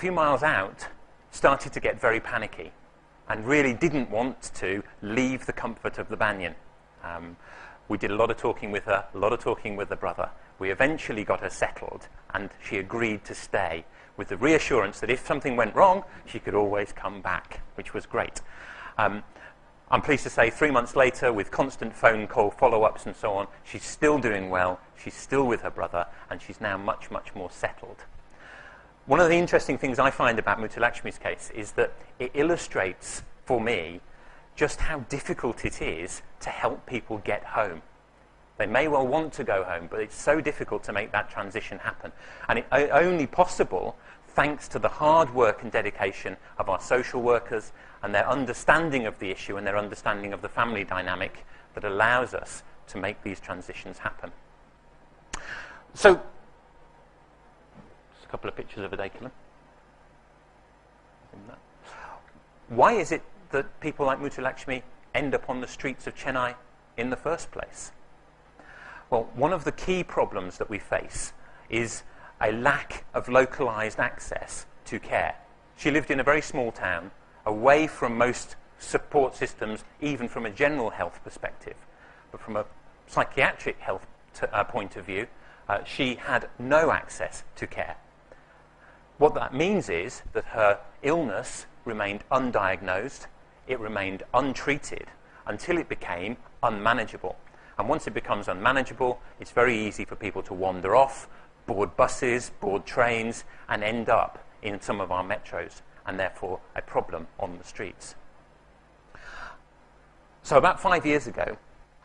few miles out, started to get very panicky and really didn't want to leave the comfort of the Banyan. We did a lot of talking with her, a lot of talking with the brother. We eventually got her settled, and she agreed to stay with the reassurance that if something went wrong, she could always come back, which was great. I'm pleased to say 3 months later, with constant phone call follow-ups and so on, she's still doing well, she's still with her brother, and she's now much, much more settled. One of the interesting things I find about Muthulakshmi's case is that it illustrates, for me, just how difficult it is to help people get home. They may well want to go home, but it's so difficult to make that transition happen. And it's only possible thanks to the hard work and dedication of our social workers and their understanding of the issue and their understanding of the family dynamic that allows us to make these transitions happen. So, just a couple of pictures of a Daculum. Why is it that people like Muthulakshmi end up on the streets of Chennai in the first place? Well, one of the key problems that we face is a lack of localized access to care. She lived in a very small town, away from most support systems, even from a general health perspective. But from a psychiatric health point of view, she had no access to care. What that means is that her illness remained undiagnosed, it remained untreated, until it became unmanageable. And once it becomes unmanageable, it's very easy for people to wander off, board buses, board trains, and end up in some of our metros, and therefore a problem on the streets. So about 5 years ago,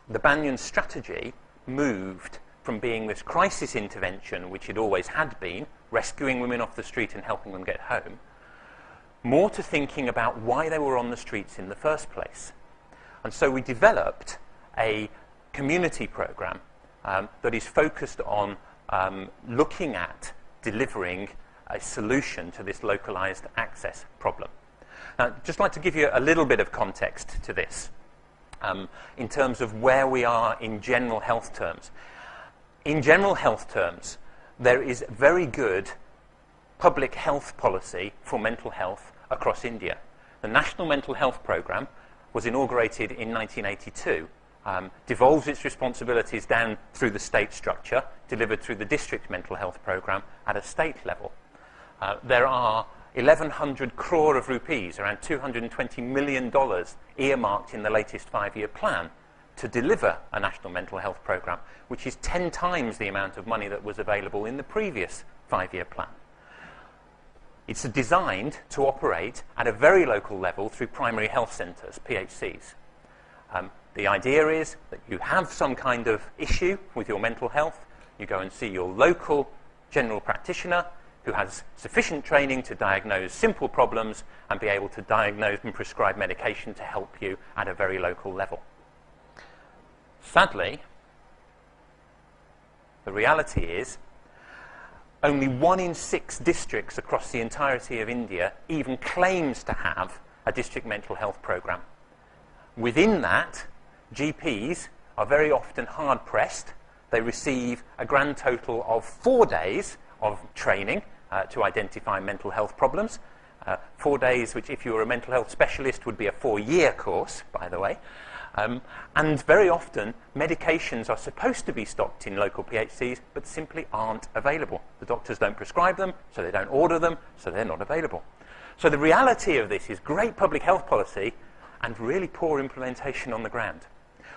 the Banyan strategy moved from being this crisis intervention, which it always had been, rescuing women off the street and helping them get home, more to thinking about why they were on the streets in the first place. And so we developed a community program that is focused on looking at delivering a solution to this localized access problem. Now, I'd just like to give you a little bit of context to this in terms of where we are in general health terms. In general health terms, there is very good public health policy for mental health across India. The National Mental Health Programme was inaugurated in 1982, devolves its responsibilities down through the state structure, delivered through the district mental health programme at a state level. There are 1,100 crore of rupees, around $220 million, earmarked in the latest 5-year plan to deliver a national mental health programme, which is 10 times the amount of money that was available in the previous 5-year plan. It's designed to operate at a very local level through primary health centres, PHCs. The idea is that you have some kind of issue with your mental health, you go and see your local general practitioner who has sufficient training to diagnose simple problems and be able to diagnose and prescribe medication to help you at a very local level. Sadly, the reality is only 1 in 6 districts across the entirety of India even claims to have a district mental health programme. Within that, GPs are very often hard-pressed. They receive a grand total of 4 days of training to identify mental health problems. 4 days, which if you were a mental health specialist would be a 4-year course, by the way. And very often, medications are supposed to be stocked in local PHCs, but simply aren't available. The doctors don't prescribe them, so they don't order them, so they're not available. So the reality of this is great public health policy and really poor implementation on the ground.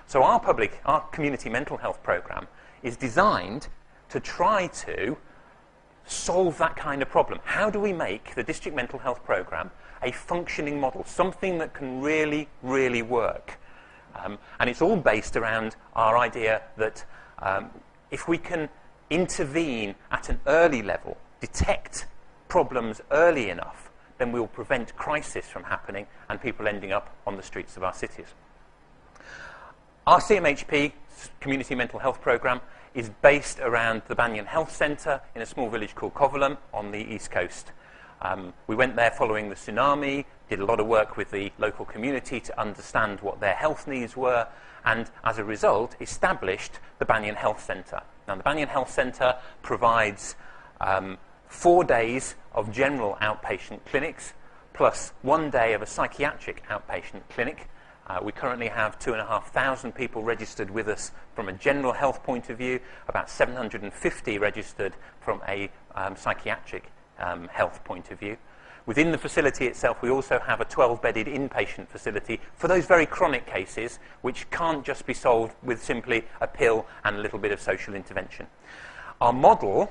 So our community mental health programme is designed to try to solve that kind of problem. How do we make the district mental health programme a functioning model, something that can really, really work? And it's all based around our idea that if we can intervene at an early level, detect problems early enough, then we'll prevent crisis from happening and people ending up on the streets of our cities. Our CMHP, Community Mental Health Programme, is based around the Banyan Health Centre in a small village called Kovalam on the east coast. We went there following the tsunami, did a lot of work with the local community to understand what their health needs were, and as a result established the Banyan Health Centre. Now the Banyan Health Centre provides 4 days of general outpatient clinics, plus 1 day of a psychiatric outpatient clinic. We currently have 2,500 people registered with us from a general health point of view, about 750 registered from a psychiatric health point of view. Within the facility itself, we also have a 12-bedded inpatient facility for those very chronic cases which can't just be solved with simply a pill and a little bit of social intervention. Our model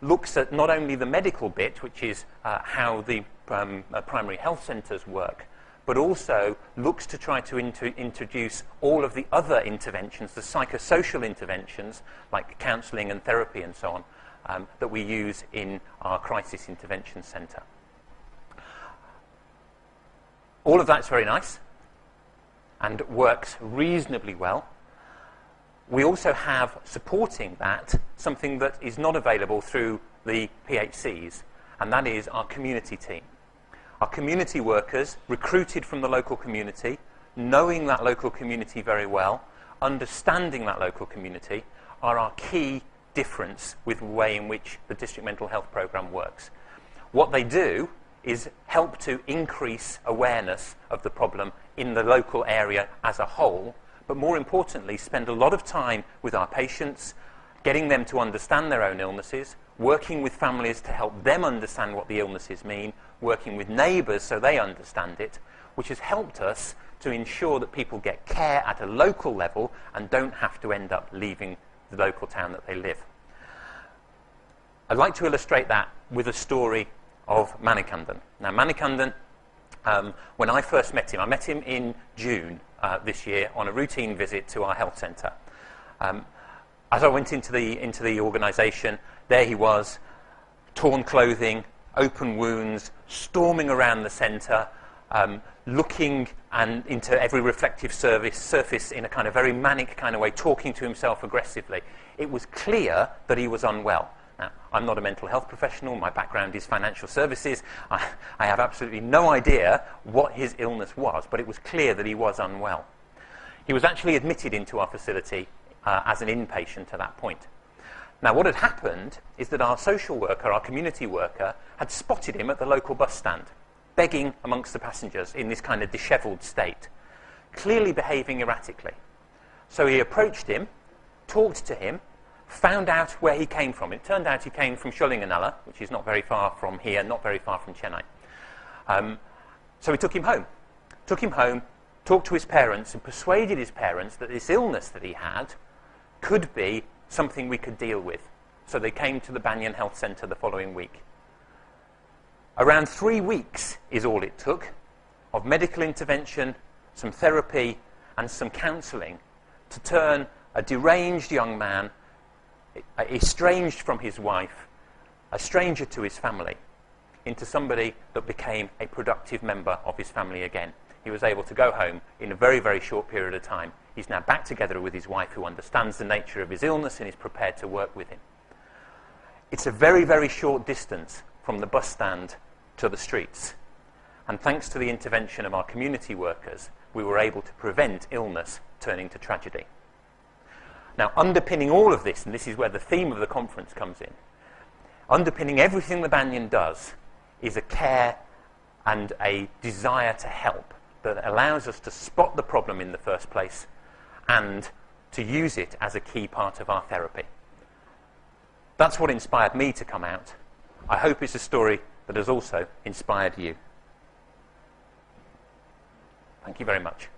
looks at not only the medical bit, which is how the primary health centres work, but also looks to try to introduce all of the other interventions, the psychosocial interventions, like counselling and therapy and so on, that we use in our crisis intervention centre. All of that's very nice and works reasonably well. We also have, supporting that, something that is not available through the PHCs, and that is our community team. Our community workers, recruited from the local community, knowing that local community very well, understanding that local community, are our key difference with the way in which the district mental health programme works. What they do is help to increase awareness of the problem in the local area as a whole, but more importantly, spend a lot of time with our patients, getting them to understand their own illnesses, working with families to help them understand what the illnesses mean, working with neighbours so they understand it, which has helped us to ensure that people get care at a local level and don't have to end up leaving the local town that they live. I'd like to illustrate that with a story of Manikandan. Now, Manikandan, when I first met him, I met him in June this year on a routine visit to our health centre. As I went into the organisation, there he was, torn clothing, open wounds, storming around the centre, looking into every reflective surface in a kind of very manic kind of way, talking to himself aggressively. It was clear that he was unwell. Now, I'm not a mental health professional. My background is financial services. I have absolutely no idea what his illness was, but it was clear that he was unwell. He was actually admitted into our facility as an inpatient at that point. Now, what had happened is that our social worker, our community worker, had spotted him at the local bus stand, begging amongst the passengers in this kind of dishevelled state, clearly behaving erratically. So he approached him, talked to him, found out where he came from. It turned out he came from Sholinganalla, which is not very far from here, not very far from Chennai. So we took him home, talked to his parents, and persuaded his parents that this illness that he had could be something we could deal with. So they came to the Banyan Health Centre the following week. Around 3 weeks is all it took of medical intervention, some therapy, and some counselling to turn a deranged young man, estranged from his wife, a stranger to his family, into somebody that became a productive member of his family again. He was able to go home in a very, very short period of time. He's now back together with his wife, who understands the nature of his illness and is prepared to work with him. It's a very, very short distance from the bus stand to the streets. And thanks to the intervention of our community workers, we were able to prevent illness turning to tragedy. Now, underpinning all of this, and this is where the theme of the conference comes in, underpinning everything the Banyan does is a care and a desire to help that allows us to spot the problem in the first place and to use it as a key part of our therapy. That's what inspired me to come out. I hope it's a story that has also inspired you. Thank you very much.